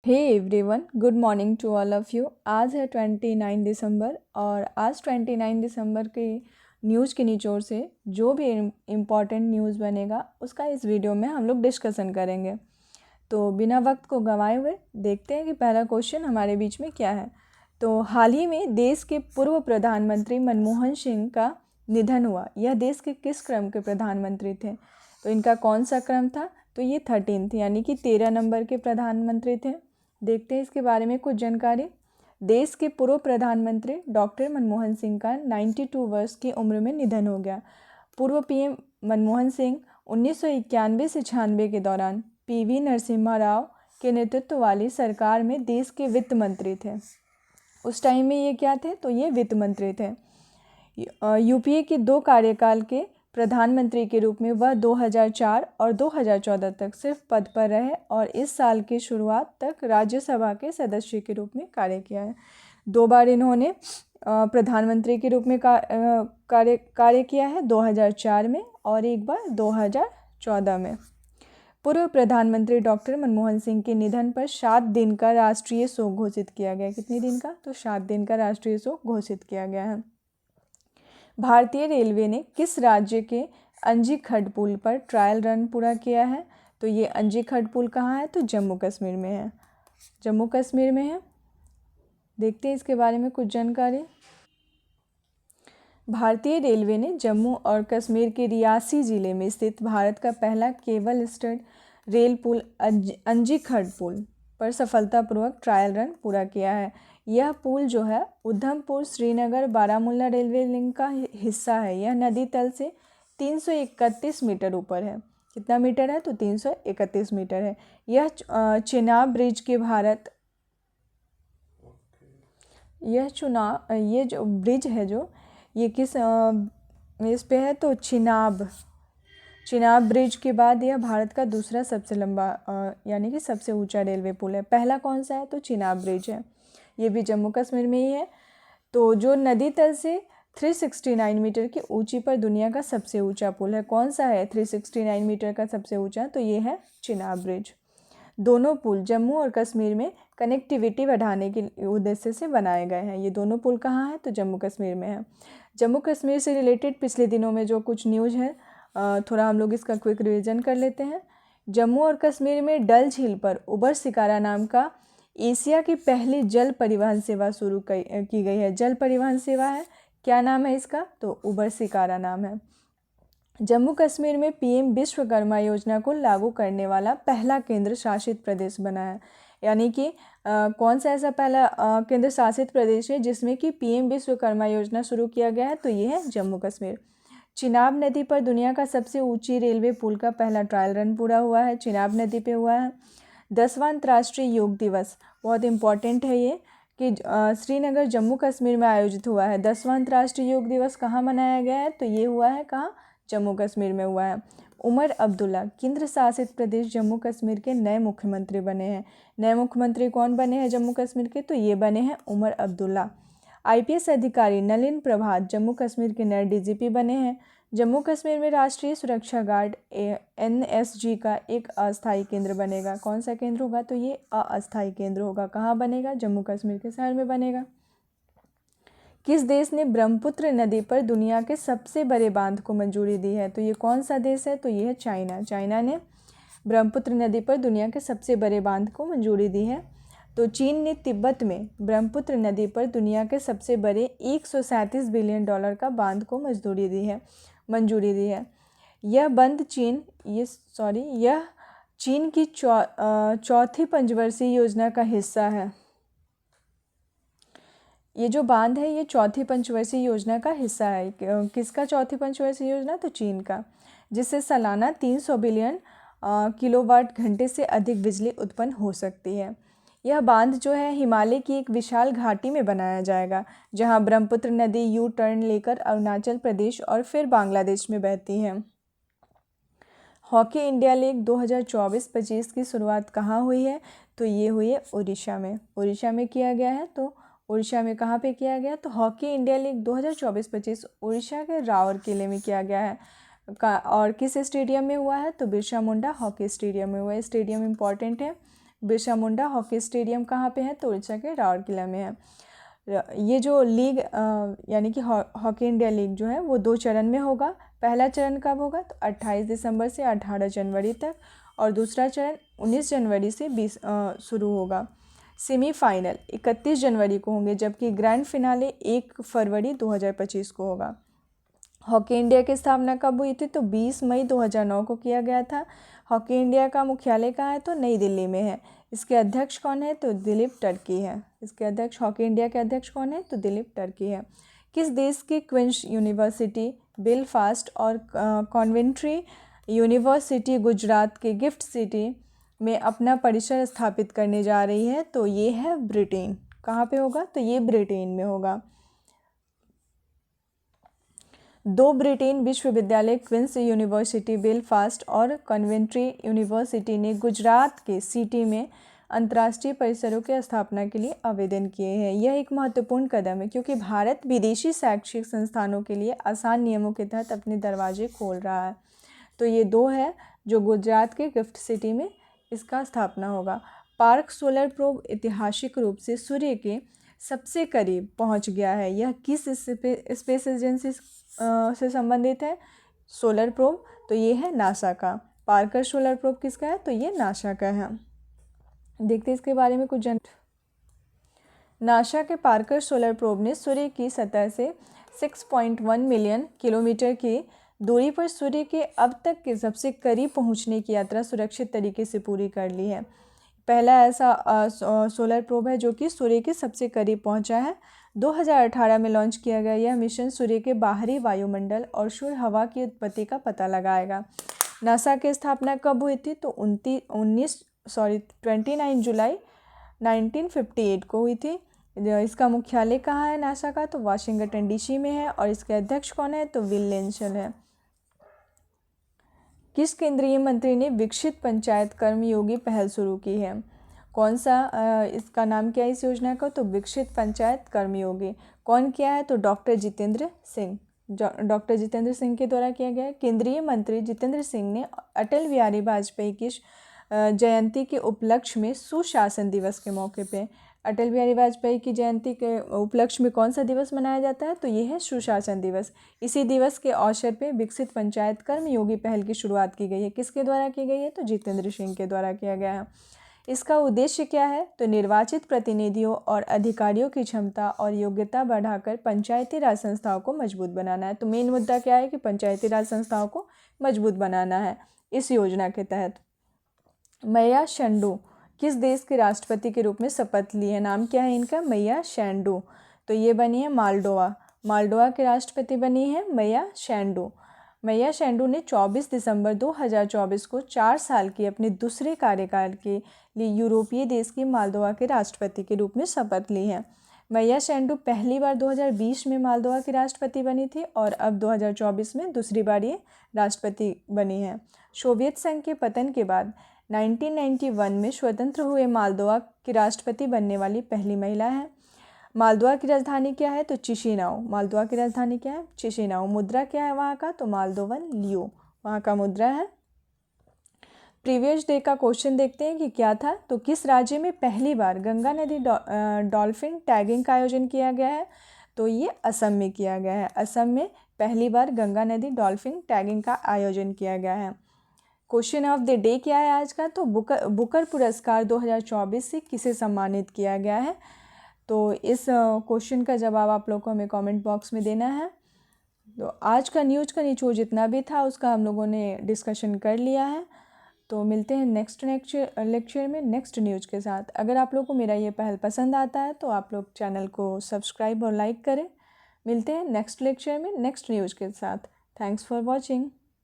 Hey everyone, good morning to all of you. आज है 29 दिसंबर और आज 29 दिसंबर के न्यूज़ के निचोड़ से जो भी इम्पॉर्टेंट न्यूज़ बनेगा उसका इस वीडियो में हम लोग डिस्कशन करेंगे। तो बिना वक्त को गंवाए हुए देखते हैं कि पहला क्वेश्चन हमारे बीच में क्या है। तो हाल ही में देश के पूर्व प्रधानमंत्री मनमोहन सिंह का निधन हुआ। यह देश के किस क्रम के प्रधानमंत्री थे? तो इनका कौन सा क्रम था? तो ये 13th यानी कि 13 नंबर के प्रधानमंत्री थे। देखते हैं इसके बारे में कुछ जानकारी। देश के पूर्व प्रधानमंत्री डॉक्टर मनमोहन सिंह का 92 वर्ष की उम्र में निधन हो गया। पूर्व पीएम मनमोहन सिंह 1991 से 96 के दौरान पीवी नरसिम्हा राव के नेतृत्व वाली सरकार में देश के वित्त मंत्री थे। उस टाइम में ये क्या थे? तो ये वित्त मंत्री थे। यूपीए के 2 कार्यकाल के प्रधानमंत्री के रूप में वह 2004 और 2014 तक सिर्फ पद पर रहे और इस साल की शुरुआत तक राज्यसभा के सदस्य के रूप में कार्य किया है। 2 बार इन्होंने प्रधानमंत्री के रूप में कार्य किया है, 2004 में और एक बार 2014 में। पूर्व प्रधानमंत्री डॉक्टर मनमोहन सिंह के निधन पर 7 दिन का राष्ट्रीय शोक घोषित किया गया। कितने दिन का? तो 7 दिन का राष्ट्रीय शोक घोषित किया गया है। भारतीय रेलवे ने किस राज्य के अंजी खड पुल पर ट्रायल रन पूरा किया है? तो ये अंजी खड पुल कहाँ है? तो जम्मू कश्मीर में है। जम्मू कश्मीर में है। देखते हैं इसके बारे में कुछ जानकारी। भारतीय रेलवे ने जम्मू और कश्मीर के रियासी ज़िले में स्थित भारत का पहला केबल स्टड रेल पुल अंजी खड पुल पर सफलतापूर्वक ट्रायल रन पूरा किया है। यह पुल जो है उधमपुर श्रीनगर बारामूला रेलवे लिंक का हिस्सा है। यह नदी तल से 331 मीटर ऊपर है। कितना मीटर है? तो 331 मीटर है। यह चेनाब ब्रिज के ये जो ब्रिज है ये किस इस पे है? तो चिनाब ब्रिज के बाद यह भारत का दूसरा सबसे लंबा यानी कि सबसे ऊंचा रेलवे पुल है। पहला कौन सा है? तो चिनाब ब्रिज है। ये भी जम्मू कश्मीर में ही है। तो जो नदी तल से 369 मीटर की ऊंची पर दुनिया का सबसे ऊंचा पुल है, कौन सा है 369 मीटर का सबसे ऊंचा? तो ये है चिनाब ब्रिज। दोनों पुल जम्मू और कश्मीर में कनेक्टिविटी बढ़ाने के उद्देश्य से बनाए गए हैं। ये दोनों पुल कहाँ हैं? तो जम्मू कश्मीर में है। जम्मू कश्मीर से रिलेटेड पिछले दिनों में जो कुछ न्यूज़ है थोड़ा हम लोग इसका क्विक रिवीजन कर लेते हैं। जम्मू और कश्मीर में डल झील पर उबर शिकारा नाम का एशिया की पहली जल परिवहन सेवा शुरू की गई है। जल परिवहन सेवा है, क्या नाम है इसका? तो उबर शिकारा नाम है। जम्मू कश्मीर में पीएम विश्वकर्मा योजना को लागू करने वाला पहला केंद्र शासित प्रदेश बना है। यानी कि कौन सा ऐसा पहला केंद्र शासित प्रदेश है जिसमें कि पीएम विश्वकर्मा योजना शुरू किया गया है? तो ये है जम्मू कश्मीर। चिनाब नदी पर दुनिया का सबसे ऊंची रेलवे पुल का पहला ट्रायल रन पूरा हुआ है, चिनाब नदी पे हुआ है। 10वां अंतर्राष्ट्रीय योग दिवस बहुत इम्पॉर्टेंट है ये कि श्रीनगर जम्मू कश्मीर में आयोजित हुआ है। 10वां अंतर्राष्ट्रीय योग दिवस कहाँ मनाया गया है? तो ये हुआ है कहाँ? जम्मू कश्मीर में हुआ है। उमर अब्दुल्ला केंद्र शासित प्रदेश जम्मू कश्मीर के नए मुख्यमंत्री बने हैं। नए मुख्यमंत्री कौन बने हैं जम्मू कश्मीर के? तो ये बने हैं उमर अब्दुल्ला। आईपीएस अधिकारी नलिन प्रभात जम्मू कश्मीर के नए डीजीपी बने हैं। जम्मू कश्मीर में राष्ट्रीय सुरक्षा गार्ड एनएसजी का एक अस्थायी केंद्र बनेगा। कौन सा केंद्र होगा? तो ये अस्थायी केंद्र होगा। कहाँ बनेगा? जम्मू कश्मीर के शहर में बनेगा। किस देश ने ब्रह्मपुत्र नदी पर दुनिया के सबसे बड़े बांध को मंजूरी दी है? तो ये कौन सा देश है? तो ये है चाइना। चाइना ने ब्रह्मपुत्र नदी पर दुनिया के सबसे बड़े बांध को मंजूरी दी है। तो चीन ने तिब्बत में ब्रह्मपुत्र नदी पर दुनिया के सबसे बड़े 137 बिलियन डॉलर का बांध को मंजूरी दी है। यह चीन की चौथी पंचवर्षीय योजना का हिस्सा है। ये जो बांध है ये चौथी पंचवर्षीय योजना का हिस्सा है। किसका चौथी पंचवर्षीय योजना? तो चीन का, जिससे सालाना 300 बिलियन किलोवाट घंटे से अधिक बिजली उत्पन्न हो सकती है। यह बांध जो है हिमालय की एक विशाल घाटी में बनाया जाएगा, जहां ब्रह्मपुत्र नदी यू टर्न लेकर अरुणाचल प्रदेश और फिर बांग्लादेश में बहती है। हॉकी इंडिया लीग 2024-25 की शुरुआत कहाँ हुई है? तो ये हुई है उड़ीसा में। उड़ीसा में किया गया है। तो उड़ीसा में कहाँ पे किया गया? तो हॉकी इंडिया लीग 2024-25 उड़ीसा के राउरकेले में किया गया है। और किस स्टेडियम में हुआ है? तो बिरसा मुंडा हॉकी स्टेडियम में हुआ है। स्टेडियम इम्पॉर्टेंट है। बिरसा मुंडा हॉकी स्टेडियम कहाँ पे है? तो उड़ीसा के राउरकेला में है। ये जो लीग यानी कि हॉकी इंडिया लीग जो है वो 2 चरण में होगा। पहला चरण कब होगा? तो 28 दिसंबर से 18 जनवरी तक, और दूसरा चरण 19 जनवरी से 20 शुरू होगा। सेमीफाइनल 31 जनवरी को होंगे, जबकि ग्रैंड फिनाले 1 फरवरी 2025 को होगा। हॉकी इंडिया की स्थापना कब हुई थी? तो 20 मई 2009 को किया गया था। हॉकी इंडिया का मुख्यालय कहाँ है? तो नई दिल्ली में है। इसके अध्यक्ष कौन है? तो दिलीप टर्की है। इसके अध्यक्ष, हॉकी इंडिया के अध्यक्ष कौन है? तो दिलीप टर्की है। किस देश की क्वींस यूनिवर्सिटी बेलफास्ट और कॉन्वेंट्री यूनिवर्सिटी गुजरात के गिफ्ट सिटी में अपना परिसर स्थापित करने जा रही है? तो ये है ब्रिटेन। कहाँ पे होगा? तो ये ब्रिटेन में होगा। 2 ब्रिटेन विश्वविद्यालय क्वींस यूनिवर्सिटी बेलफास्ट और कॉन्वेंट्री यूनिवर्सिटी ने गुजरात के सिटी में अंतर्राष्ट्रीय परिसरों की स्थापना के लिए आवेदन किए हैं। यह एक महत्वपूर्ण कदम है क्योंकि भारत विदेशी शैक्षिक संस्थानों के लिए आसान नियमों के तहत अपने दरवाजे खोल रहा है। तो ये 2 है जो गुजरात के गिफ्ट सिटी में इसका स्थापना होगा। पार्क सोलर प्रोब ऐतिहासिक रूप से सूर्य के सबसे करीब पहुंच गया है। यह किस स्पेस एजेंसी से संबंधित है? Solar probe. तो ये है नासा का। पार्कर सोलर प्रोब किसका है? तो ये नासा का है। देखते हैं इसके बारे में कुछ नासा के पार्कर सोलर प्रोब ने सूर्य की सतह से 6.1 मिलियन किलोमीटर की दूरी पर सूर्य के अब तक के सबसे करीब पहुंचने की यात्रा सुरक्षित तरीके से पूरी कर ली है। पहला ऐसा सोलर प्रोब है जो कि सूर्य के सबसे करीब पहुंचा है। 2018 में लॉन्च किया गया यह मिशन सूर्य के बाहरी वायुमंडल और शुद्ध हवा की उत्पत्ति का पता लगाएगा। नासा की स्थापना कब हुई थी? तो 29 जुलाई 1958 को हुई थी। इसका मुख्यालय कहाँ है नासा का? तो वाशिंगटन डीसी में है, और इसके अध्यक्ष कौन है? तो विल लेंशल है। किस केंद्रीय मंत्री ने विकसित पंचायत कर्मयोगी पहल शुरू की है? कौन सा इसका नाम क्या है इस योजना का? तो विकसित पंचायत कर्मयोगी। कौन किया है? तो डॉक्टर जितेंद्र सिंह। डॉक्टर जितेंद्र सिंह के द्वारा किया गया है। केंद्रीय मंत्री जितेंद्र सिंह ने अटल बिहारी वाजपेयी की जयंती के उपलक्ष्य में सुशासन दिवस के मौके पे, अटल बिहारी वाजपेयी की जयंती के उपलक्ष्य में कौन सा दिवस मनाया जाता है? तो ये है सुशासन दिवस। इसी दिवस के अवसर पे विकसित पंचायत कर्मयोगी पहल की शुरुआत की गई है। किसके द्वारा की गई है? तो जितेंद्र सिंह के द्वारा किया गया है। इसका उद्देश्य क्या है? तो निर्वाचित प्रतिनिधियों और अधिकारियों की क्षमता और योग्यता बढ़ाकर पंचायती राज संस्थाओं को मजबूत बनाना है। तो मेन मुद्दा क्या है कि पंचायती राज संस्थाओं को मजबूत बनाना है इस योजना के तहत। मैया संडू किस देश के राष्ट्रपति के रूप में शपथ ली है? नाम क्या है इनका? मैया संडू। तो ये बनी है मालडोवा। मालडोवा के राष्ट्रपति बनी है मैया संडू। मैया संडू ने 24 दिसंबर 2024 को 4 साल की अपने दूसरे कार्यकाल के लिए यूरोपीय देश की मालदोवा के राष्ट्रपति के रूप में शपथ ली है। मैया संडू पहली बार 2020 में मालदोवा की राष्ट्रपति बनी थी और अब 2024 में दूसरी बार ये राष्ट्रपति बनी है। सोवियत संघ के पतन के बाद 1991 में स्वतंत्र हुए मालदोवा की राष्ट्रपति बनने वाली पहली महिला है। मालदोवा की राजधानी क्या है? तो चिशिनाउ। मालदोवा की राजधानी क्या है? चिशिनाउ। मुद्रा क्या है वहाँ का? तो मालदोवन लियो वहाँ का मुद्रा है। प्रीवियस डे का क्वेश्चन देखते हैं कि क्या था। तो किस राज्य में पहली बार गंगा नदी डॉल्फिन टैगिंग का आयोजन किया गया है? तो ये असम में किया गया है। असम में पहली बार गंगा नदी डॉल्फिन टैगिंग का आयोजन किया गया है। क्वेश्चन ऑफ द डे क्या है आज का? तो बुकर पुरस्कार 2024 से किसे सम्मानित किया गया है? तो इस क्वेश्चन का जवाब आप लोग को हमें कमेंट बॉक्स में देना है। तो आज का न्यूज़ का निचोड़ जितना भी था उसका हम लोगों ने डिस्कशन कर लिया है। तो मिलते हैं नेक्स्ट लेक्चर में नेक्स्ट न्यूज़ के साथ। अगर आप लोग को मेरा ये पहल पसंद आता है तो आप लोग चैनल को सब्सक्राइब और लाइक करें। मिलते हैं नेक्स्ट लेक्चर में नेक्स्ट न्यूज़ के साथ। Thanks for watching.